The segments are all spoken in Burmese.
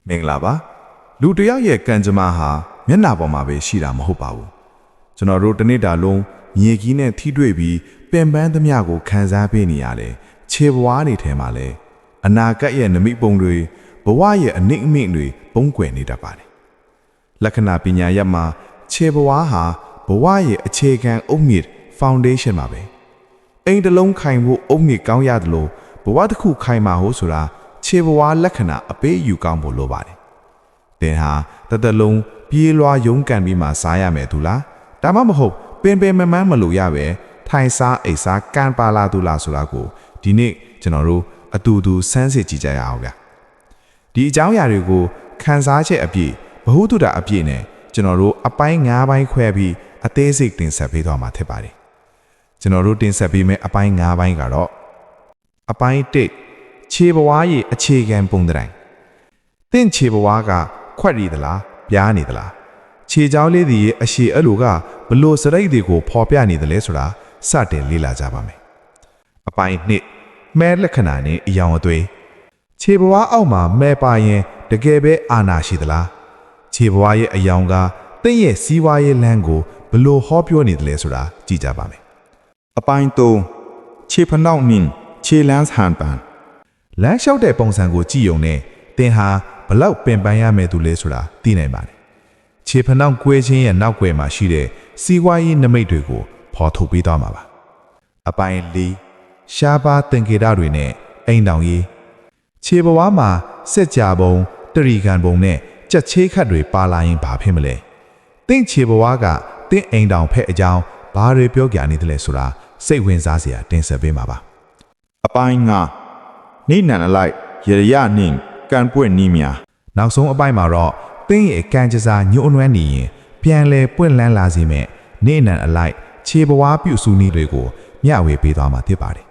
မင်္ဂလာပါလူတယောက်ရဲ့ကံကြမ္မာဟာမျက်နှာပေါ်မှာပဲရှိတာမဟုတ်ပါဘူးကျွန်တော်တို့တစ်နေ့တာလုံးမြေကြီးနဲ့ထိတွေ့ပြီးပင်ပန်းသမျှကိုခံစားပေးနေရတယ်ခြေဘဝနေထဲမှာလဲအနာဂတ်ရဲ့နမိပုံတွေဘဝရဲ့အနိမ့်အမြင့်တွေပုံကွယ်နေတတ်ပါတယ်လက္ခဏာပညာရပ်မှာခြေဘဝဟာဘဝရဲ့အခြေခံအုတ်မြစ် foundation ပါပဲအိမ်တစ်လုံးခိုင်ဖို့အုတ်မြစ်ကောင်းရတယ်လို့ဘဝတစ်ခုခိုင်မှာဟုတ်ဆိုတာခြေဘဝလက္ခဏာအပေးယူကောင်းဖို့လိုပါတယ်သင်ဟာတလုံးပြေးလွှားရုန်းကန်ပြီးမှစားရမယ်သူလားဒါမှမဟုတ်ပင်မမလို့ရပဲထိုင်စားအိတ်စားကန်ပါလာသူလားဆိုတာကိုဒီနေ့ကျွန်တော်တို့အတူတူစမ်းစစ်ကြည့်ကြရအောင်ဗျဒီအကြောင်းအရာတွေကိုခန်းစားချက်အပြည့်ဘ ഹു တုဒအပြည့်နဲ့ကျွန်တော်တို့အပိုင်း၅ပိုင်းခွဲပြီးအသေးစိတ်တင်ဆက်ပေးသွားမှာဖြစ်ပါတယ်ကျွန်တော်တို့တင်ဆက်ပေးမယ့်အပိုင်း၅ပိုင်းကတော့အပိုင်း၁ခြေဘဝရဲ့အခြေခံပုံတိုင်းသင်ခြေဘဝကခွက်ရည်သလားပြားနေသလားခြေချောင်းလေးတွေရဲ့အရှိအလိုကဘလို့စရိတ်တွေကိုဖော်ပြနေတယ်လဲဆိုတာစတင်လေ့လာကြပါမယ်အပိုင်း၂မဲလက္ခဏာနဲ့အယောင်အသွေးခြေဘဝအောက်မှာမဲပါရင်တကယ်ပဲအာနာရှိသလားခြေဘဝရဲ့အယောင်ကသင်ရဲ့စီးပွားရေးလမ်းကိုဘလို့ဟောပြောနေတယ်လဲဆိုတာကြည့်ကြပါမယ်အပိုင်း၃ခြေဖနှောက်နင်းခြေလန်းဟန်ပန်လမ်းလျှောက်တဲ့ပုံစံကိုကြည့်ုံနဲ့သင်ဟာဘလောက်ပင်ပန်းရမယ်သူလဲဆိုတာသိနိုင်ပါတယ်ခြေဖနှောက်ကွဲခြင်းရဲ့နောက်ွယ်မှာရှိတဲ့စီးပွားရေးနမိတ်တွေကိုဖော်ထုတ်ပေးသွားမှာပါအပိုင်း၄ရှားပါးသင်္ကေတတွေနဲ့အိမ်တောင်ရေးခြေဘဝမှာစက်ကြပုံတရီကန်ပုံနဲ့ကြက်ချေးခတ်တွေပါလာရင်ဘာဖြစ်မလဲသင်ခြေဘဝကသင်အိမ်တောင်ဖက်အကြောင်းဘာတွေပြောကြနေတယ်လဲဆိုတာစိတ်ဝင်စားစရာတင်ဆက်ပေးမှာပါအပိုင်း၅နေနန်အလိုက်ရရနင်းကန်ပွင့်နီးများနောက်ဆုံးအပိုင်းမှာတော့သင်ရဲ့ကံကြစားညှို့အနွမ်းနေရင်ပြန်လဲပွင့်လန်းလာစေမဲ့နေနန်အလိုက်ခြေဘဝပြုစုနည်းတွေကိုမျှဝေပေးသွားမှာဖြစ်ပါတယ်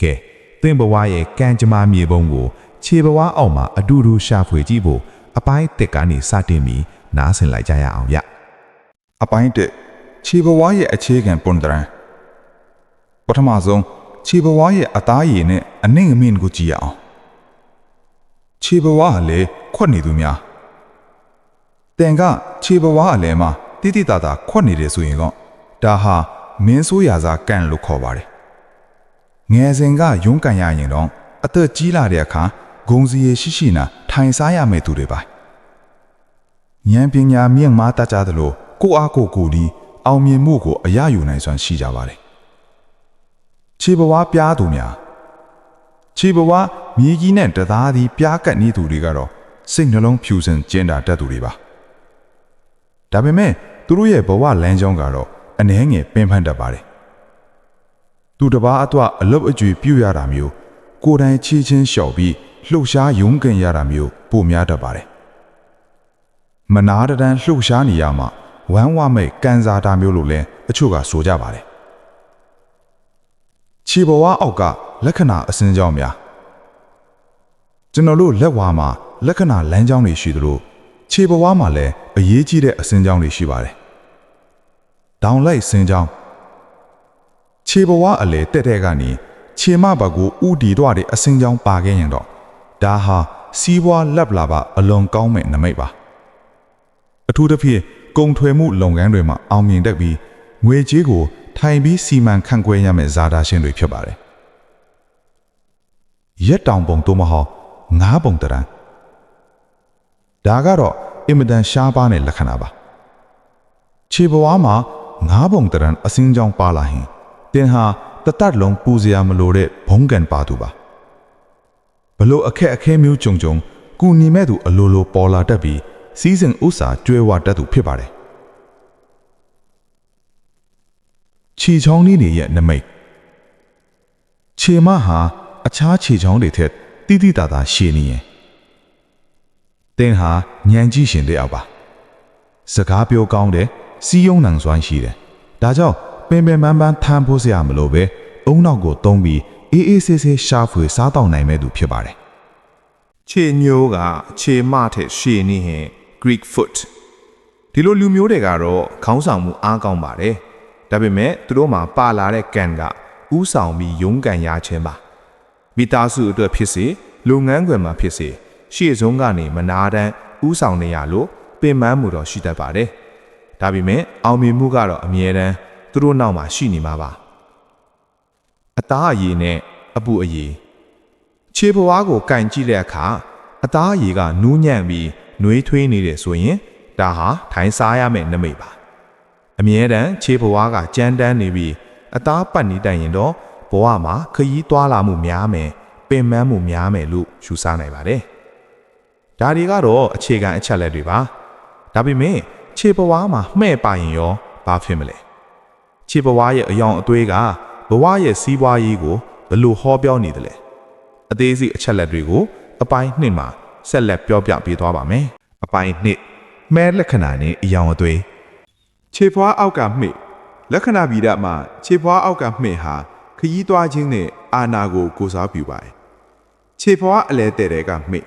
ကဲသင်ဘဝရဲ့ကံကြမ္မာမြေပုံကိုခြေဘဝအောက်မှာအတူတူရှာဖွေကြည့်ဖို့အပိုင်းတစ်ကနေစတင်ပြီးနားဆင်လိုက်ကြရအောင်ဗျအပိုင်း၁ခြေဘဝရဲ့အခြေခံပုံတိုင်းပထမဆုံးခြေဘဝရဲ့အသားရည်နဲ့အနှိမ့်အမြင့်ကိုကြည့်ရအောင်ခြေဘဝကလည်းခွက်နေသူများတင်ကခြေဘဝအလဲမှာတိတိတသာခွက်နေတယ်ဆိုရင်တော့ဒါဟာမင်းဆိုးရာစားကန်လို့ခေါ်ပါတယ်ငယ်စဉ်ကရုန်းကန်ရရင်တော့အသက်ကြီးလာတဲ့အခါဂုံစီရရှိရှိနာထိုင်စားရမယ်သူတွေပါဉာဏ်ပညာမြင့်မားတတ်ကြသလိုကိုအားကိုဒီအောင်မြင်မှုကိုအရယူနိုင်စွမ်းရှိကြပါတယ်ခြေဘဝပြားသူများခြေဘဝမြေကြီးနဲ့တသားသည်ပြားကပ်နေသူတွေကတော့စိတ်နှလုံးဖြူစင်ကျင်းတာတတ်သူတွေပါဒါပေမဲ့သူတို့ရဲ့ဘဝလမ်းကြောင်းကတော့အနှဲငယ်ပင်ပန်းတတ်ပါတယ်သူတစ်ပါးအတွက်အလုတ်အကျွေပြုတ်ရတာမျိုးကိုယ်တိုင်ချီချင်းလျှော်ပြီးလှုပ်ရှားရုန်းကန်ရတာမျိုးပိုများတတ်ပါတယ်မနာတမ်းလှုပ်ရှားနေရမှာဝမ်းဝမဲ့ကန်စားတာမျိုးလို့လဲအချို့ကဆိုကြပါတယ်ခြေဘဝအောက်ကလက္ခဏာအစင်းကြောင်းများကျွန်တော်တို့လက်ဝါးမှာလက္ခဏာလမ်းကြောင်းတွေရှိသလိုခြေဘဝမှာလည်းအရေးကြီးတဲ့အစင်းကြောင်းတွေရှိပါတယ်ဒေါင်လိုက်စင်းကြောင်းခြေဘဝအလေတက်တဲ့ကနေခြေမဘက်ကိုဥတီတော့တဲ့အစင်းကြောင်းပါခဲ့ရင်တော့ဒါဟာစီးပွားလက်လာပါအလွန်ကောင်းမဲ့နမိတ်ပါအထူးသဖြင့်ကုန်ထွယ်မှုလုပ်ငန်းတွေမှာအောင်မြင်တတ်ပြီးငွေကြေးကိုထိုင်ပြီးစီမံခန့်ခွဲရမယ့်ဇာတာရှင်တွေဖြစ်ပါတယ်ရက်တောင်ပုံတို့မဟုတ်ငါးပုံတရံဒါကတော့အင်မတန်ရှားပါးတဲ့လက္ခဏာပါခြေဘဝမှာငါးပုံတရံအစင်းကြောင်းပါလာရင်တင်ဟာတတ်လုံးပူစရာမလိုတဲ့ဘုံကန်ပါသူပါဘလို့အခက်အခဲမျိုးကြုံကူညီမဲ့သူအလိုလိုပေါ်လာတတ်ပြီးစီးစင်ဥစ္စာကျွဲဝတတ်သူဖြစ်ပါတယ်ခြေချောင်းလေးတွေရဲ့နမိတ်ခြေမဟာအခြားခြေချောင်းတွေထက်တိတိတသာရှည်နေရင်တင်ဟာဉာဏ်ကြီးရှင်တဲ့အောက်ပါစကားပြောကောင်းတယ်စီးယုံနှံစွမ်းရှိတယ်ဒါကြောင့်ပင်မန်းထမ်းဖို့စရာမလိုပဲအုံနောက်ကိုသုံးပြီးအေးဆေးရှာဖွေစားတောက်နိုင်မဲ့သူဖြစ်ပါတယ်ခြေညိုးကခြေမထက်ရှည်နေရင် Greek foot ဒီလိုလူမျိုးတွေကတော့ခေါင်းဆောင်မှုအားကောင်းပါတယ်ဒါပေမဲ့သူတို့မှာပါလာတဲ့ကံကဥဆောင်ပြီးရုန်းကန်ရခြင်းပါမိသားစုအတွက်ဖြစ်စေလုပ်ငန်းခွင်မှာဖြစ်စေ ရှေ့ဆုံးကနေမနာတမ်းဥဆောင်နေရလို့ပင်ပန်းမှုတော့ရှိတတ်ပါတယ်။ဒါပေမဲ့အောင်မြင်မှုကတော့အမြဲတမ်းသူတို့နောက်မှာရှိနေမှာပါ။အသားအရည်နဲ့အပူအရည်ခြေပွားကိုကင်ကြည့်တဲ့အခါအသားအရည်ကနူးညံ့ပြီးနှွေးထွေးနေတယ်ဆိုရင်ဒါဟာထိုင်းစားရမယ့်နမိတ်ပါ။အမြဲတမ်းခြေပွားကကြမ်းတမ်းနေပြီးအသားပတ်နေတတ်ရင်တော့ဘဝမှာခရီးသွားလာမှုများမယ်ပင်ပန်းမှုများမယ်လို့ယူဆနိုင်ပါတယ်။ဒါတွေကတော့အခြေခံအချက်လက်တွေပါ။ဒါပေမဲ့ခြေပွားမှာမှဲ့ပါရင်ရောဘာဖြစ်မလဲ။ခြေပွားရဲ့အယောင်အသွေးကဘဝရဲ့စီးပွားရေးကိုဘယ်လိုဟောပြောနေသလဲ။အသေးစိတ်အချက်လက်တွေကိုအပိုင်း2မှာဆက်လက်ပြောပြပေးသွားပါမယ်။အပိုင်း2မဲလက္ခဏာနဲ့အယောင်အသွေးခြေပွားအောက်ကမှိတ်လက္ခဏာဗီဒမှာခြေပွားအောက်ကမှိတ်ဟာခရီးသွားခြင်းနဲ့အာနာကိုကိုစားပြုပါတယ်။ခြေပွားအလဲတဲ့ကမှိတ်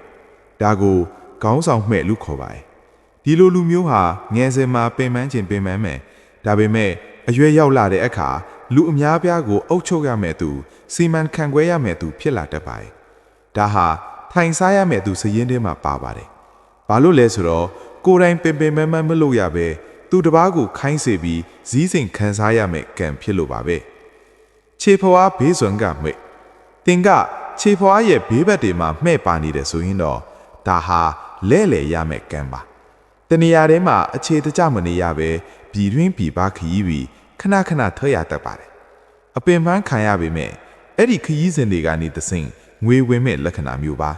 ဒါကိုခေါင်းဆောင်မှဲ့လို့ခေါ်ပါတယ်။ဒီလိုလူမျိုးဟာငယ်စဉ်မှာပင်ပန်းခြင်းပင်ပန်းမယ်ဒါပေမဲ့အရွယ်ရောက်လာတဲ့အခါလူအများပြားကိုအုပ်ချုပ်ရမယ်သူစီမံခန့်ခွဲရမယ်သူဖြစ်လာတတ်ပါတယ်။ဒါဟာထိုင်စားရမယ်သူစည်ရင်းထဲမှာပါပါတယ်။ဘာလို့လဲဆိုတော့ကိုယ်တိုင်ပင်ပင်ပန်းပန်းမလုပ်ရပဲသူတစ်ပါးကိုခိုင်းစေပြီးဇီးစိမ်ခံစားရမယ်ကံဖြစ်လို့ပါပဲ။ခြေဖွားဘေးစွန်ကမှိတ်တင်ကခြေဖွားရဲ့ဘေးဘက်တွေမှာမှဲ့ပါနေတယ်ဆိုရင်တော့ဒါဟာလဲလေရမယ်ကံပါ။တနေရာထဲမှာအခြေတကျမနေရပဲပြည်တွင်းပြည်ပခရီးပြီးခဏခဏထွက်ရတတ်ပါတယ်။အပင်ပန်းခံရပေမဲ့အဲ့ဒီခရီးစဉ်တွေကနေသစိမ့်ငွေဝင်မဲ့လက္ခဏာမျိုးပါ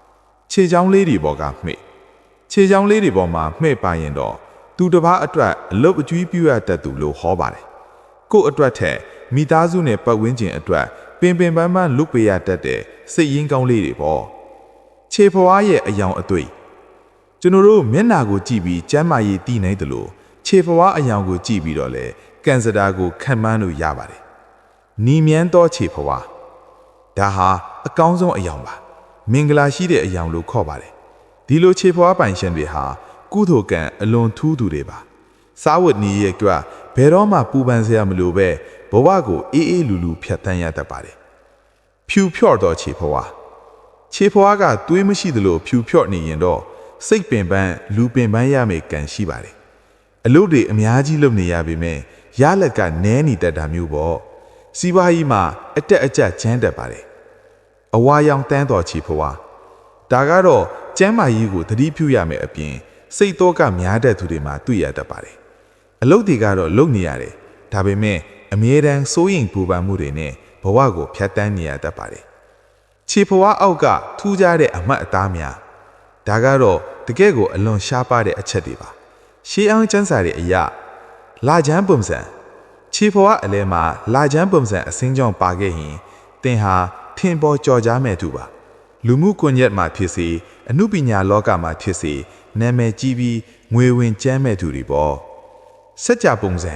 ။ခြေချောင်းလေးတွေပေါ်ကမှိတ်ခြေချောင်းလေးတွေပေါ်မှာမှဲ့ပါရင်တော့သူတစ်ပါးအတွက်အလုပ်အကျွေးပြုရတတ်သူလို့ဟောပါတယ်။ကို့အတွက်ထက်မိသားစုနဲ့ပတ်ဝန်းကျင်အတွက်ပင်ပန်းပန်းလွတ်ပေးရတတ်တဲ့စိတ်ရင်းကောင်းလေးတွေပေါ့။ခြေဖွားရဲ့အယောင်အသွေးကျွန်တော်တို့မျက်နာကိုကြည့်ပြီးကျမ်းမာရေးတည်နိုင်တယ်လို့ခြေဖွားအယောင်ကိုကြည့်ပြီးတော့လေကန်စတာကိုခံမှန်းလို့ရပါတယ်။နီမြန်းသောခြေဖွားဒါဟာအကောင်းဆုံးအယောင်ပါ။မင်္ဂလာရှိတဲ့အယောင်လို့ခေါ်ပါတယ်။ဒီလိုခြေဖွားပိုင်ရှင်တွေဟာကုသိုလ်ကံအလွန်ထူးသူတွေပါစာဝတ်နေရဲ့ကဘယ်တော့မှပူပန်စရာမလိုပဲဘဝကိုအေးအေးလူလူဖြတ်တန်းရတတ်ပါတယ်ဖြူဖြော့တော့ခြေဖွားကသွေးမရှိသလိုဖြူဖြော့နေရင်တော့စိတ်ပင်ပန်းလူပင်ပန်းရမယ့်ကံရှိပါတယ်အလုပ်တွေအများကြီးလုပ်နေရပေမဲ့ရလက်ကနည်းနေတတ်တာမျိုးပေါ့စီးပွားရေးမှာအတက်အကျချမ်းတတ်ပါတယ်အဝါရောင်တန်းတော်ခြေဖွားဒါကတော့ကျမ်းမာရေးကိုသတိပြုရမယ်အပြင်စိတ်တော့ကများတဲ့သူတွေမှာတွေ့ရတတ်ပါတယ်အလုပ်တွေကတော့လုပ်နေရတယ်ဒါပေမဲ့အမြဲတမ်းစိုးရိမ်ပူပန်မှုတွေနဲ့ဘဝကိုဖြတ်တန်းနေရတတ်ပါတယ်ခြေဖွားအောက်ကထူးခြားတဲ့အမှတ်အသားများဒါကတော့တကယ့်ကိုအလွန်ရှားပါတဲ့အချက်တွေပါရှေးအောင်ကျမ်းစာတွေအရလာချမ်းပုံစံခြေဖွားအလဲမှာလာချမ်းပုံစံအစင်းကြောင့်ပါခဲ့ရင်သင်ဟာထင်ပေါ်ကြော်ကြားမဲ့သူပါလူမှုကွန်ရက်မှာဖြစ်စေအမှုပညာလောကမှာဖြစ်စေနာမည်ကြီးပြီးငွေဝင်ကျမ်းမဲ့သူတွေပေါ့စัจ जा ပုံစံ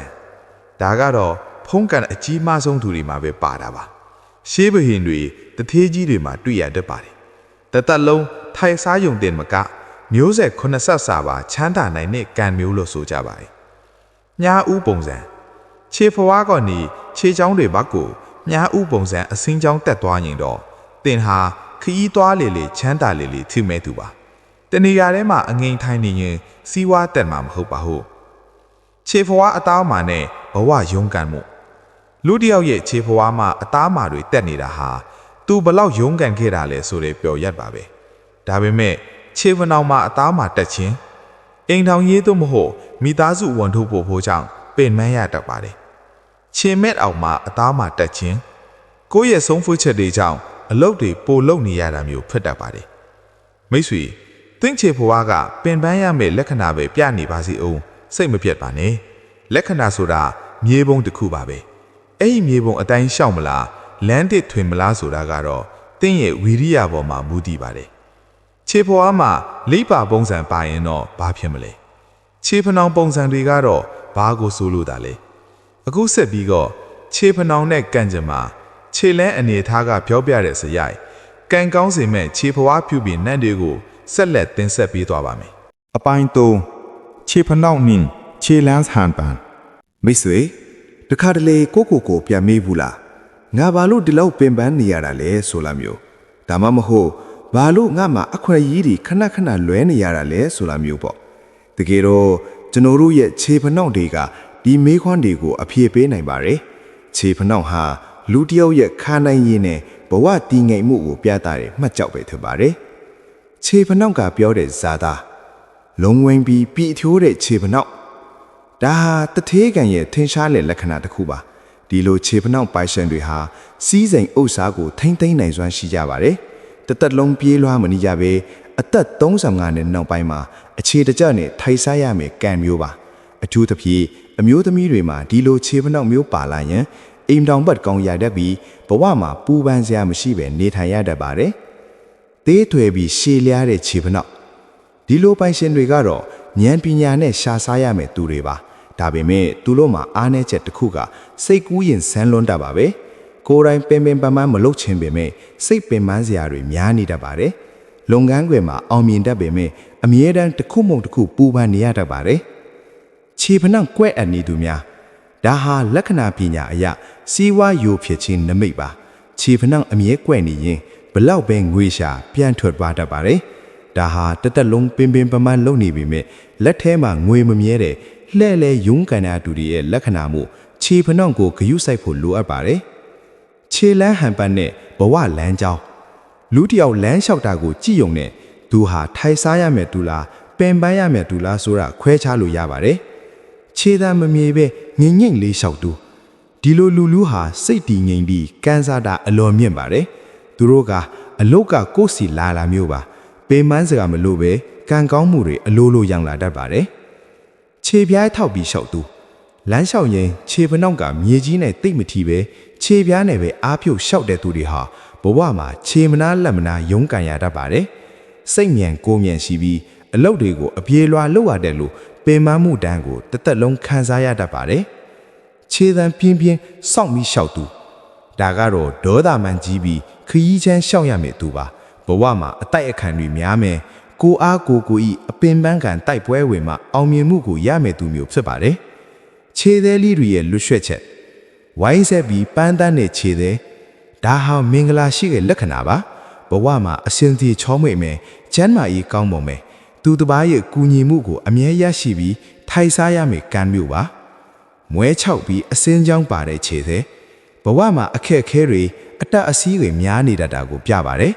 ဒါကတော့ဖုံးကန်အကြီးမားဆုံးသူတွေမှာပဲပါတာပါရှေးဘဟင်တွေတထေးကြီးတွေမှာတွေ့ရတတ်ပါတယ်တသက်လုံးထိုင်စားယုံတင်မကမျိုးဆက်9ဆက်စာပါချမ်းသာနိုင်တဲ့ကံမျိုးလို့ဆိုကြပါတယ်ညာဥပုံစံခြေဖွားကနေခြေချောင်းတွေဘက်ကိုညာဥပုံစံအစင်းချောင်းတက်သွားရင်တော့တင်ဟာခီးသွားလေလေချမ်းသာလေလေထိမဲ့သူပါတနေရာထဲမှာအငိမ်ထိုင်နေရင်စီးဝါးတက်မှာမဟုတ်ပါဘူးခြေဖွားအသားမာနဲ့ဘဝရုန်းကန်မှုလူတယောက်ရဲ့ခြေဖွားမှာအသားမာတွေတက်နေတာဟာသူဘလောက်ရုန်းကန်ခဲ့တာလဲဆိုတဲ့ပျော်ရက်ပါပဲဒါပေမဲ့ခြေဝနောင်မှာအသားမာတက်ခြင်းအိမ်ထောင်ရေးသို့မဟုတ်မိသားစုဝန်ထုပ်ဖို့ကြောင့်ပင်မရတတ်ပါတယ်ခြေမဲ့အောင်မှာအသားမာတက်ခြင်းကိုယ့်ရဲ့ဆုံးဖြတ်ချက်တွေကြောင့်အလုပ်တွေပိုလုပ်နေရတာမျိုးဖြစ်တတ်ပါတယ်မိတ်ဆွေသင်ခြေဖွားကပင်ပန်းရမယ့်လက္ခဏာပဲပြနေပါစေအောင်စိတ်မပြတ်ပါနဲ့လက္ခဏာဆိုတာမြေပုံတစ်ခုပါပဲအဲ့ဒီမြေပုံအတိုင်းရှောက်မလားလမ်းတစ်ထွင်မလားဆိုတာကတော့သင်ရဲ့ဝီရိယပေါ်မှာမူတည်ပါတယ်ခြေဖွားမှာလိပ်ပါပုံစံပါရင်တော့ဘာဖြစ်မလဲခြေဖနှောင်ပုံစံတွေကတော့ဘာကိုဆိုလို့တာလဲအခုဆက်ပြီးတော့ခြေဖနှောင်နဲ့ကန့်ကြမှာခြေလန်းအနေထားကပြောပြတဲ့စရိုက်ကံကောင်းစေမဲ့ခြေဖွားပြုပြီးနတ်တွေကိုဆက်လက်တင်ဆက်ပေးသွားပါမယ်အပိုင်း3ခြေဖနှောက်နင်းခြေလန်းဟန်ပန်မိတ်ဆွေတခါတလေကိုပြန်မေးဘူးလားငါဘာလို့ဒီလောက်ပင်ပန်းနေရတာလဲဆိုလာမျိုးဒါမှမဟုတ် ဘာလို့ငါမှအခွင့်အရေးတွေခဏခဏလွဲနေရတာလဲဆိုတာမျိုးပေါ့တကယ်တော့ကျွန်တော်တို့ရဲ့ခြေဖနှောင့်တွေကဒီမေးခွန်းတွေကိုအဖြေပေးနိုင်ပါတယ်ခြေဖနှောင့်ဟာလူတစ်ယောက်ရဲ့ခါနိုင်ရင်းနဲ့ဘဝတည်ငြိမ်မှုကိုပြသတဲ့မှတ်ကြောက်ပဲဖြစ်ပါတယ်ခြေဖနှောင့်ကပြောတဲ့ဇာတာလုံးဝင်းပြီးပြည်အချိုးတဲ့ခြေဖနှောင့်ဒါဟာတထေးကန်ရဲ့ထင်ရှားတဲ့လက္ခဏာတစ်ခုပါဒီလိုခြေဖနှောင့်ပိုင်ရှင်တွေဟာစီးစိမ်ဥစ္စာကိုထိမ့်သိမ်းနိုင်စွမ်းရှိကြပါတယ်တသက်လုံးပြေးလွှားမနေကြပဲအသက်35နှစ်နောက်ပိုင်းမှာအခြေတကျနဲ့ထိုက်စားရမယ်ကံမျိုးပါအထူးသဖြင့်အမျိုးသမီးတွေမှာဒီလိုခြေဖနှောင့်မျိုးပါလာရင်အိမ်တောင်ဘက်ကောင်းရတတ်ပြီးဘဝမှာပူပန်စရာမရှိပဲနေထိုင်ရတတ်ပါတယ်သေးထွယ်ပြီးရှည်လျားတဲ့ခြေဖနှောင့်ဒီလိုပိုင်ရှင်တွေကတော့ဉာဏ်ပညာနဲ့ရှာစားရမယ်သူတွေပါဒါပေမဲ့သူတို့မှာအားနည်းချက်တစ်ခုကစိတ်ကူးရင်ဆန်းလွန်းတတ်ပါပဲကိုယ်တိုင်ပင်ပန်းမလုပ်ချင်ပေမဲ့စိတ်ပင်ပန်းစရာတွေများနေတတ်ပါတယ်လုပ်ငန်းခွင်မှာအောင်မြင်တတ်ပေမဲ့အမြဲတမ်းတစ်ခုမှတစ်ခုပူပန်နေရတတ်ပါတယ်ခြေဖနှောင့်ကွဲအပ်နေသူများဒါဟာလက္ခဏာပညာအရစီးဝါးယိုဖြစ်ခြင်းနမိတ်ပါခြေဖနှောင့်အမြဲကွဲနေရင်ဘလောက်ပဲငွေရှာပြန်ထွက်သွားတတ်ပါတယ်ဒါဟာတသက်လုံးပင်ပန်းလုပ်နေပေမဲ့လက်ထဲမှာငွေမမြဲတဲ့လှဲ့လဲယုံကန်တဲ့သူတွေရဲ့လက္ခဏာမှုခြေဖနှောင့်ကိုဂရုစိုက်ဖို့လိုအပ်ပါတယ်ခြေလန်းဟန်ပတ်နဲ့ဘဝလမ်းကြောင်းလူတစ်ယောက်လမ်းလျှောက်တာကိုကြည့်ုံနဲ့သူဟာထိုင်စားရမယ်သူလားပင်ပန်းရမယ်သူလားဆိုတာခွဲခြားလို့ရပါတယ်ခြေသားမမြေပဲငိမ့်ငိမ့်လေးလျှောက်သူဒီလိုလူဟာစိတ်တည်ငြိမ်ပြီးကန်းစားတာအလွန်မြင့်ပါတယ်သူတို့ကအလုတ်ကကိုယ်စီလာမျိုးပါပင်ပန်းစကားမလို့ပဲကံကောင်းမှုတွေအလိုလိုရောင်လာတတ်ပါတယ်ခြေပြားထောက်ပြီးလျှောက်သူလမ်းလျှောက်ရင်ခြေဖနှောင့်ကမြေကြီးနဲ့တိတ်မထီပဲခြေပြားနဲ့ပဲအားဖြုတ်လျှောက်တဲ့သူတွေဟာဘဝမှာခြေမနာလက်မနာယုံကန်ရတတ်ပါတယ်စိတ်မြန်ကိုယ်မြန်ရှိပြီးအလုပ်တွေကိုအပြေလွှာလုပ်ရတဲ့လို့ပင်မမှုတန်းကိုတစ်သက်လုံးခံစားရတတ်ပါတယ်ခြေသံပြင်းပြင်းစောင့်ပြီးလျှောက်သူဒါကတော့ဒေါသမန်ကြီးပြီးခရီးချမ်းလျှောက်ရမယ်သူပါဘဝမှာအတိုက်အခံတွေများမယ်ကိုအားကိုဤအပင်ပန်းကန်တိုက်ပွဲဝင်မှာအောင်မြင်မှုကိုရမယ်သူမျိုးဖြစ်ပါတယ်ခြေသေးလေးတွေရဲ့လွတ်ရွှက်ချက်ဝိုင်းဆက်ပြီးပန်းတန်းတဲ့ခြေသေးဒါဟာမင်္ဂလာရှိတဲ့လက္ခဏာပါဘဝမှာအစင်စီချောမွေ့မယ်ကျမ်းမာရေးကောင်းပုံမယ်သူတစ်ပါးရဲ့ကူညီမှုကိုအမြဲရရှိပြီးထိုင်စားရမယ်ကံမျိုးပါမွဲချောက်ပြီးအစင်းချောင်းပါတဲ့ခြေသေးဘဝမှာအခက်အခဲတွေအတက်အစီးတွေများနေတတ်တာကိုပြပါတယ်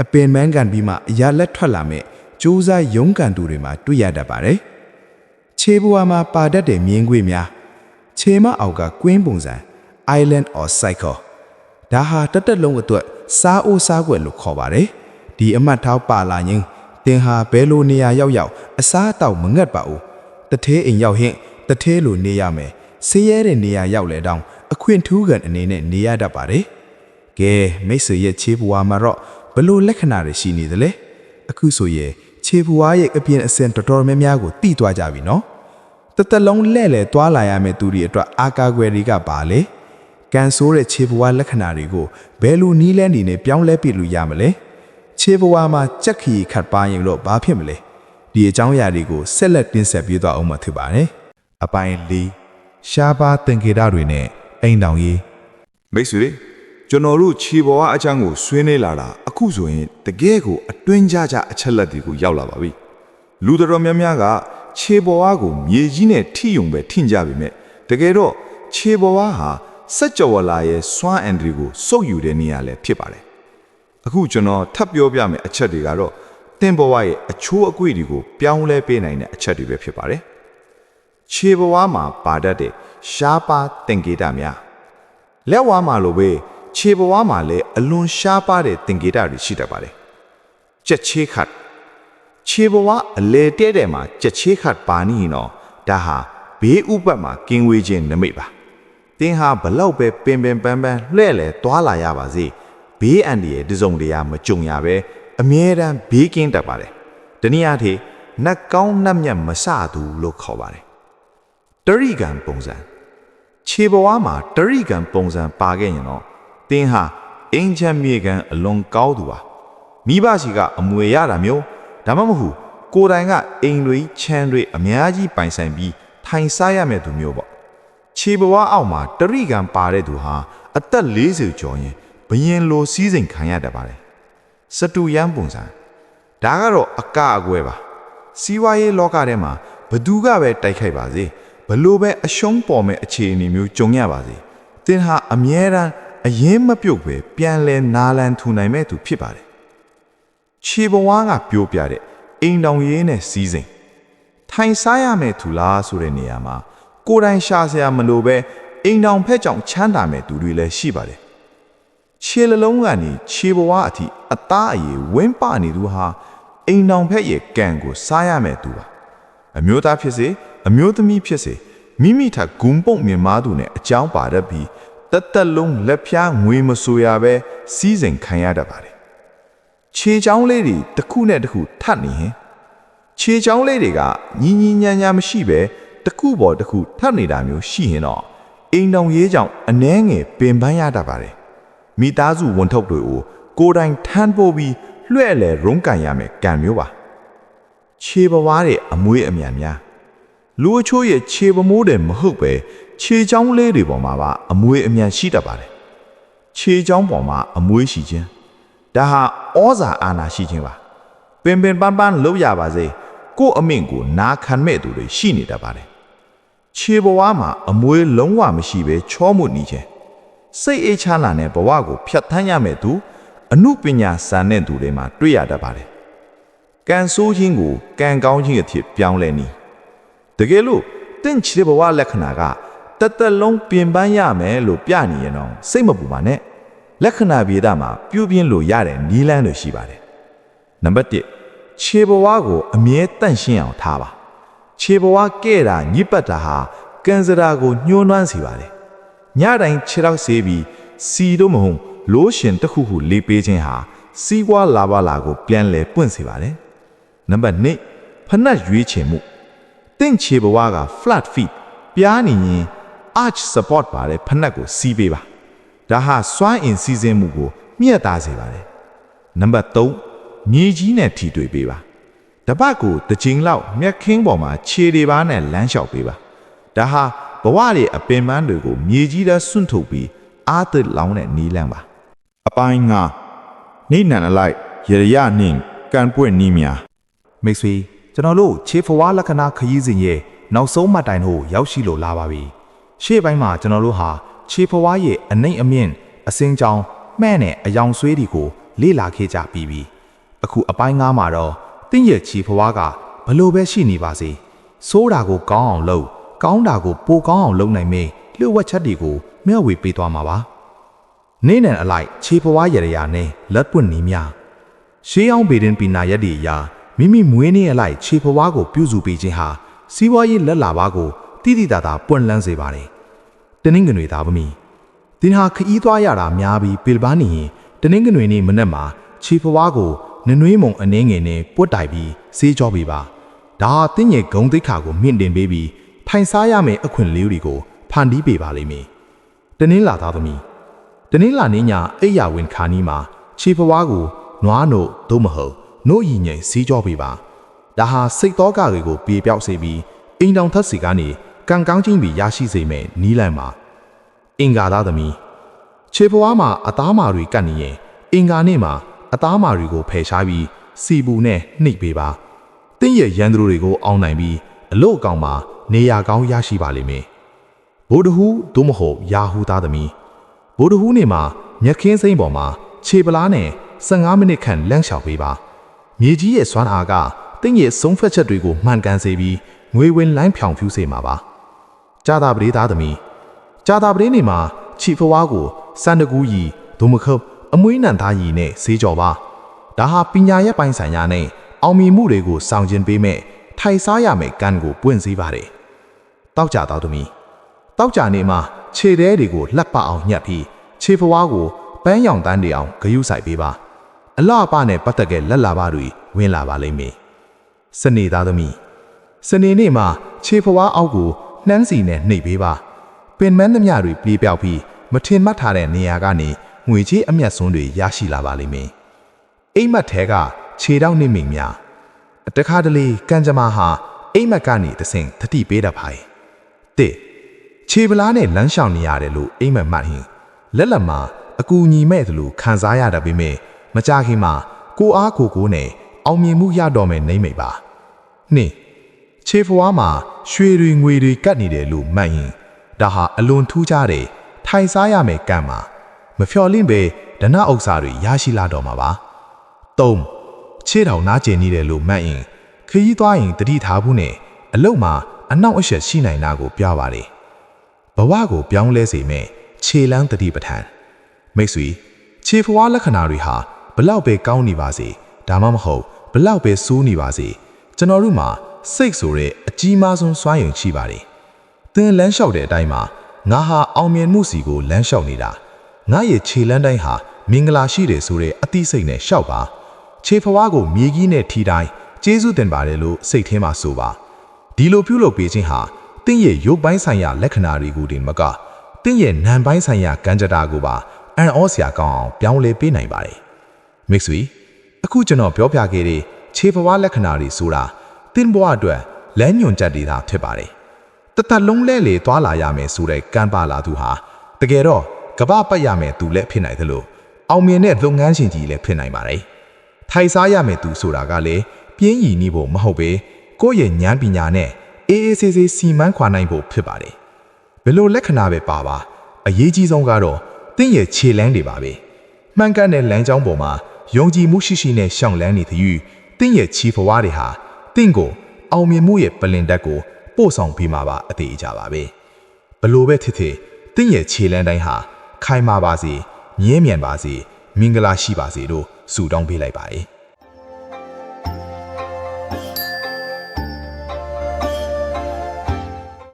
အပင်ပန်းကန်ပြီးမှအရာလက်ထွက်လာမဲ့ကြိုးစားရုန်းကန်သူတွေမှာတွေ့ရတတ်ပါတယ်ခြေဘဝမှာပါတတ်တဲ့မြင်းခွေများခြေမအောက်ကကွင်းပုံစံ Island or Cycle ဒါဟာတသက်လုံးအတွက်စားအိုးစားခွက်လို့ခေါ်ပါတယ်ဒီအမှတ်ထောက်ပါလာရင်တင်ဟာဘဲလိုနေရာရောက်အစားအသောက်မငတ်ပါဘူးတထဲအိမ်ရောက်ဟင်တထဲလိုနေရမယ်ဆေးရဲတဲ့နေရာရောက်လေတောင်အခွင့်ထူးကန်အနေနဲ့နေရတတ်ပါတယ်ကဲမိတ်ဆွေရဲ့ခြေဘဝမှာတော့ဘလို့လက္ခဏာတွေရှိနေသလဲအခုဆိုရင်ခြေဘဝရဲ့အပြင်အစင်တော်တော်များများကိုတိသွားကြပြီနော်တသက်လုံးလဲ့သွားလာရမယ့်သူတွေအတွက်အာကာကွယ်တွေကပါလေကန်ဆိုးတဲ့ခြေဘဝလက္ခဏာတွေကိုဘယ်လိုနီးလန်းနေနဲ့ပြောင်းလဲပြလို့ရမလဲခြေဘဝမှာကြက်ခီခတ်ပါရင်တော့ဘာဖြစ်မလဲဒီအကြောင်းအရာတွေကိုဆက်လက်တင်ဆက်ပြသွားအောင်မှာဖြစ်ပါတယ်အပိုင်း၄ရှားပါသင်္ကေတတွေနဲ့အိမ်တောင်ရေးမိတ်ဆွေကျွန်တော်တို့ခြေဘဝအချမ်းကိုဆွေးနွေးလာတာအခုဆိုရင်တကယ်ကိုအတွင်းကြအချက်လက်တွေကိုရောက်လာပါပြီလူတော်များများကခြေဘဝကိုမြေကြီးနဲ့ထိယုံပဲထင်ကြပေမဲ့တကယ်တော့ခြေဘဝဟာစัจ java လာရဲ့စွမ်းအင်တွေကိုစုပ်ယူတဲ့နေရာလည်းဖြစ်ပါတယ်အခုကျွန်တော်ထပ်ပြောပြမယ့်အချက်တွေကတော့သင်ဘဝရဲ့အချိုးအကွေ့တွေကိုပြောင်းလဲပေးနိုင်တဲ့အချက်တွေပဲဖြစ်ပါတယ်ခြေဘဝမှာပါတတ်တဲ့ရှားပါသင်္ကေတများလက်ဝါးမှာလိုပဲခြေဘဝမှာလည်းအလွန်ရှားပါတဲ့သင်္ကေတတွေရှိတတ်ပါတယ်ကြက်ချေးခတ်ခြေဘဝအလေတဲ့မှာကြက်ချေးခတ်ပါနေတော့ဒါဟာဘေးဥပတ်မှာကင်းဝေးခြင်းနမိတ်ပါသင်ဟာဘလောက်ပဲပင်ပန်းလှဲ့လေသွားလာရပါစေဘေးအန္တရာယ်တစုံတရာမကြုံရပဲအမြဲတမ်းဘေးကင်းတတ်ပါတယ်တနည်းအားဖြင့်နတ်ကောင်းနတ်မြတ်မဆသူလို့ခေါ်ပါတယ်တရိကံပုံစံခြေဘဝမှာတရိကံပုံစံပါခဲ့ရင်တော့သင်ဟာအင်ချမ်းမြေကံအလွန်ကောင်းသူပါမိဘရှိကအမွေရတာမျိုးဒါမှမဟုတ်ကိုယ်တိုင်ကအိမ်တွေချမ်းတွေအများကြီးပိုင်ဆိုင်ပြီးထိုင်စားရမယ့်သူမျိုးပေါ့ခြေဘဝအောက်မှာတရိကံပါတဲ့သူဟာအသက်40ကျော်ရင်ဘယင်လိုစီးစိမ်ခံရတတ်ပါတယ် စတူရန်ပုံစံဒါကတော့အကအကွဲပါစီးပွားရေးလောကထဲမှာဘသူကပဲတိုက်ခိုက်ပါစေဘလို့ပဲအရှုံးပေါ်မဲ့အခြေအနေမျိုးကြုံရပါစေတင်ဟာအမြဲတမ်းအရင်မပြုတ်ပဲပြန်လဲနာလန်ထူနိုင်မဲ့သူဖြစ်ပါတယ်ခြေဘဝကပြိုးပြတဲ့အိမ်တောင်ရေးနဲ့စီးစိမ်ထိုင်စားရမဲ့သူလားဆိုတဲ့နေရာမှာကိုယ်တိုင်ရှာစရာမလိုပဲအိမ်တောင်ဖက်ကြောင့်ချမ်းသာမဲ့သူတွေလည်းရှိပါတယ်ခြေလလုံးကနေခြေဘဝအထိအသားအရည်ဝင်းပနေသူဟာအိမ်တောင်ဖက်ရဲ့ကံကိုစားရမဲ့သူပါအမျိုးသားဖြစ်စေအမျိုးသမီးဖြစ်စေမိမိထက်ဂုံပုတ်မြင်မာသူနဲ့အကြောင်းပါတတ်ပြီးတက်လုံးလက်ဖျားငွေမဆိုရပဲစီးစိမ်ခံရတတ်ပါတယ်ခြေချောင်းလေးတွေတစ်ခုနဲ့တစ်ခုထပ်နေရင်ခြေချောင်းလေးတွေကညီညီညာညာမရှိပဲတစ်ခုပေါ်တစ်ခုထပ်နေတာမျိုးရှိရင်တော့အိမ်တောင်ရေးကြောင့်အနှဲငယ်ပင်ပန်းရတတ်ပါတယ်မိသားစုဝန်ထုတ်တွေကိုကိုယ်တိုင်ထမ်းပိုးပြီးလွှဲ့လေရုံးကန်ရမယ်ကံမျိုးပါခြေပဝါးတွေအမွေးအမြန်များလူအချို့ရဲ့ခြေပမိုးတယ်မဟုတ်ပဲခြေချောင်းလေးတွေပေါ်မှာပါအမွေးအမြန်ရှိတတ်ပါတယ်ခြေချောင်းပေါ်မှာအမွေးရှိခြင်းဒါဟာဩဇာအာဏာရှိခြင်းပါပင်ပန်းပန်းလုပ်ရပါစေကို့အမင့်ကိုနာခံမဲ့သူတွေရှိနေတတ်ပါတယ်ခြေဘဝမှာအမွေးလုံးဝမရှိပဲချောမှုနေခြင်းစိတ်အေးချမ်းသာတဲ့ဘဝကိုဖျက်ဆီးရမဲ့သူအမှုပညာစံတဲ့သူတွေမှာတွေ့ရတတ်ပါတယ်ကံဆိုးခြင်းကိုကံကောင်းခြင်းအဖြစ်ပြောင်းလဲနေတကယ်လို့တင့်ချေဘဝလက္ခဏာကတက်လုံးပြင်ပန်းရမယ်လို့ပြနေရင်တော့စိတ်မပူပါနဲ့လက္ခဏာပြေတာမှာပြုပြင်းလို့ရတဲ့နီးလန်းတွေရှိပါတယ်နံပါတ်1ခြေဘဝကိုအမြဲတန့်ရှင်းအောင်ထားပါခြေဘဝကဲ့တာညစ်ပတ်တာဟာကံစရာကိုညှိုးနှွမ်းစေပါတယ်ညတိုင်းခြေထောက်ဆေးပြီးစီတို့မဟုတ်လို့ရှင်တစ်ခုခုလေးပေးခြင်းဟာစီးပွားလာပါလာကိုပြန်လဲပွင့်စေပါတယ်နံပါတ်2ဖနက်ရွေးချယ်မှုတင့်ခြေဘဝက flat feet ပြားနေရင် arch support ပါတဲ့ဖနက်ကိုစီးပေးပါဒါဟာစွမ်းအင်စီးဆင်းမှုကိုမြင့်တာစေပါတယ်နံပါတ်3မြေကြီးနဲ့ထိတွေ့ပေးပါတပတ်ကိုတစ်ချိန်လောက်မြက်ခင်းပေါ်မှာခြေတွေပါနဲ့လမ်းလျှောက်ပေးပါဒါဟာဘဝရဲ့အပင်ပန်းတွေကိုမြေကြီးထဲဆွန့်ထုတ်ပြီးအားသစ်လောင်းတဲ့နီးလန်းပါအပိုင်းငါနေနံအလိုက်ရရနှင့်ကန်ပွင့်နီးများမိတ်ဆွေကျွန်တော်တို့ခြေဖွားလက္ခဏာခရီးစဉ်ရဲ့နောက်ဆုံးမှတ်တိုင်ကိုရောက်ရှိလို့လာပါပြီရှေ့ပိုင်းမှာကျွန်တော်တို့ဟာခြေဖွားရဲ့အနှိမ့်အမြင့်အစင်းကြောင်မှဲ့နဲ့အယောင်ဆွေးတွေကိုလေ့လာခဲ့ကြပြီးပြီအခုအပိုင်း9မှာတော့တင့်ရဲ့ခြေဖွားကဘလို့ပဲရှိနေပါစေဆိုးတာကိုကောင်းအောင်လုပ်ကောင်းတာကိုပိုကောင်းအောင်လုပ်နိုင်မေးလျှို့ဝှက်ချက်တွေကိုမျှဝေပေးသွားမှာပါနေနံအလိုက်ခြေဖွားရရနဲ့လက်ပွင့်နီးများရှေးအောင်ပေတင်ပီနာရက်ဒီအရာမိမိမွေးနေ့အလိုက်ခြေဖွားကိုပြုစုပေးခြင်းဟာစီးပွားရေးလက်လာပါကိုတိတိတသာပွင့်လန်းစေပါတယ်တနင်္ဂနွေသားသမီးတင်ဟာခီးသွားရတာများပြီးပေပန်းနေရင်တနင်္ဂနွေနေ့မနက်မှာခြေဖွားကိုနနွေးမုံအနှင်းငယ်နဲ့ပွတ်တိုင်ပြီးဆေးကြောပေးပါဒါဟာတင်းရဲ့ဂုံတိတ်ခါကိုမြင့်တင်ပေးပြီးထိုင်စားရမယ့်အခွင့်အရေးတွေကိုဖန်တီးပေးပါလိမ့်မယ်တနင်္လာသားသမီးတနင်္လာနေ့ညအိယာဝင်ခါနီးမှာခြေဖွားကိုနွားနို့သို့မဟုတ်နို့ရည်ငိမ့်ဆေးကြောပေးပါဒါဟာစိတ်သောကတွေကိုပြေပြောက်စေပြီးအိမ်တောင်ထက်စီကနေကံကောင်းခြင်းပြီးရရှိစေမယ်နီးလန့်ပါအင်္ဂါသားသမီးခြေဖွားမှာအသားမာတွေကတ်နေရင်အင်္ဂါနေ့မှာအသားမာတွေကိုဖယ်ရှားပြီးစီပူနဲ့နှိပ်ပေးပါတင်းရဲ့ရန်သူတွေကိုအောင်းနိုင်ပြီးအလို့အကောင်မှာနေရာကောင်းရရှိပါလိမ့်မယ်ဗိုလ်တဟူးသို့မဟုတ်ယာဟူသားသမီးဗိုလ်တဟူးနေမှာမြက်ခင်းစိမ့်ပေါ်မှာခြေပလားနဲ့15မိနစ်ခန့်လန့်လျှောက်ပေးပါမြေကြီးရဲ့စွမ်းအားကတင်းရဲ့ဆုံးဖြတ်ချက်တွေကိုမှန်ကန်စေပြီးငွေဝင်လိုင်းဖြောင်ဖြူးစေမှာပါကြာတာပရိသားသမီးကြာတာပရိနေမှာခြေဖွားကိုစန္ဒကူးရီဒုမခုတ်အမွှေးနံသားရီနဲ့ဆေးကြော်ပါဒါဟာပညာရဲ့ပိုင်းဆိုင်ရာနဲ့အောင်မြင်မှုတွေကိုဆောင်ကျဉ်ပေးမဲ့ထိုင်စားရမယ့်ကံကိုပွင့်စေပါတယ်တောက်ကြတော်သမီးတောက်ကြနေမှာခြေသေးတွေကိုလှက်ပအောင်ညှက်ပြီးခြေဖွားကိုပန်းရောင်တန်းတွေအောင်ဂယုဆိုင်ပေးပါအလှပနဲ့ပတ်သက်တဲ့လက်လာပါတွေဝင်လာပါလိမ့်မယ်စနေသားသမီးစနေနေ့မှာခြေဖွားအောက်ကိုနှမ်းစီနဲ့နှိပ်ပေးပါပင်မန်းသမျှတွေပြေးပြောက်ပြီးမထင်မှတ်ထားတဲ့နေရာကနေငွေကြီးအမျက်စွန်းတွေရရှိလာပါလိမ့်မယ်အိမ်မက်ထဲကခြေတောက်နှိမ့်မိန်များတခါတလေကံကြမ္မာဟာအိမ်မက်ကနေတဆင့်သတိပေးတတ်ပါရဲ့တစ်ခြေပလားနဲ့လမ်းလျှောက်နေရတယ်လို့အိမ်မက်မှတ်ရင်လက်လက်မှာအကူညီမဲ့သလိုခံစားရတာပေမဲ့မကြခင်မှာ ကိုအားကိုနဲ့အောင်မြင်မှုရတော့မယ်နေမိတ်ပါနှင့်ခြေဖွားမှာရွှေတွေငွေတွေကတ်နေတယ်လို့မှတ်ရင်ဒါဟာအလွန်ထူးခြားတဲ့ထိုင်စားရမယ်ကံမှာမဖျော်လင့်ပဲဒနာဥစ္စာတွေရရှိလာတော့မှာပါ၃ခြေထောင်နားကျင်နေတယ်လို့မှတ်ရင်ခရီးသွားရင်တတိထားဘူးနဲ့အလုတ်မှာအနောက်အရှက်ရှိနိုင်တာကိုပြပါတယ်ဘဝကိုပြောင်းလဲစေမယ်ခြေလန်းတတိပဋ္ဌာန်မိတ်ဆွေခြေဖွားလက္ခဏာတွေဟာဘလောက်ပဲကောင်းနေပါစေဒါမှမဟုတ်ဘလောက်ပဲဆိုးနေပါစေကျွန်တော်တို့မှာစိတ်ဆိုတဲ့အကြီးမားဆုံးစွမ်းရည်ရှိပါတယ်သင်လမ်းလျှောက်တဲ့အတိုင်းမှာငါဟာအောင်မြင်မှုစီကိုလမ်းလျှောက်နေတာငါရဲ့ခြေလမ်းတိုင်းဟာမင်္ဂလာရှိတယ်ဆိုတဲ့အသိစိတ်နဲ့လျှောက်ပါခြေဖွားကိုမြေကြီးနဲ့ထီတိုင်းကျေးဇူးတင်ပါတယ်လို့စိတ်ထဲမှာဆိုပါဒီလိုပြုလုပ်ပေးခြင်းဟာတင့်ရဲ့ရုပ်ပိုင်းဆိုင်ရာလက္ခဏာတွေကိုတင်မကတင့်ရဲ့နာမ်ပိုင်းဆိုင်ရာကံကြတာကိုပါအံ့ဩစရာကောင်းအောင်ပြောင်းလဲပေးနိုင်ပါတယ်မိတ်ဆွေအခုကျွန်တော်ပြောပြခဲ့တဲ့ခြေဖွားလက္ခဏာတွေဆိုတာတင့်ဘဝအတွက်လမ်းညွှန်ချက်တွေသာဖြစ်ပါတယ်တသက်လုံးလဲလေသွားလာရမယ်ဆိုတဲ့ကံပါလာသူဟာတကယ်တော့ကပ္ပပတ်ရမယ်သူလည်းဖြစ်နိုင်တယ်လို့အောင်မြင်တဲ့လုပ်ငန်းရှင်ကြီးလည်းဖြစ်နိုင်ပါတယ်ထိုင်စားရမယ်သူဆိုတာကလည်းပြင်းရည်နေဖို့မဟုတ်ပဲကိုယ့်ရဲ့ဉာဏ်ပညာနဲ့အေးအေးဆေးဆေးစီမံခွာနိုင်ဖို့ဖြစ်ပါတယ်ဘယ်လိုလက္ခဏာပဲပါပါအရေးကြီးဆုံးကတော့တင့်ရဲ့ခြေလမ်းတွေပါပဲမှန်ကန်တဲ့လမ်းကြောင်းပေါ်မှာယုံကြည်မှုရှိရှိနဲ့ရှောင်လန်းနေသည့်တင့်ရဲ့ခြေဖွားတွေဟာတင့်ကိုအောင်မြင်မှုရဲ့ပလင်တက်ကိုပို့ဆောင်ပေးမှာပါအသေးအကြပါပဲဘလို့ပဲဖြစ်ဖြစ်တင့်ရဲ့ခြေလမ်းတိုင်းဟာခိုင်မာပါစေမြဲမြံပါစေမင်္ဂလာရှိပါစေလို့ဆုတောင်းပေးလိုက်ပါတယ်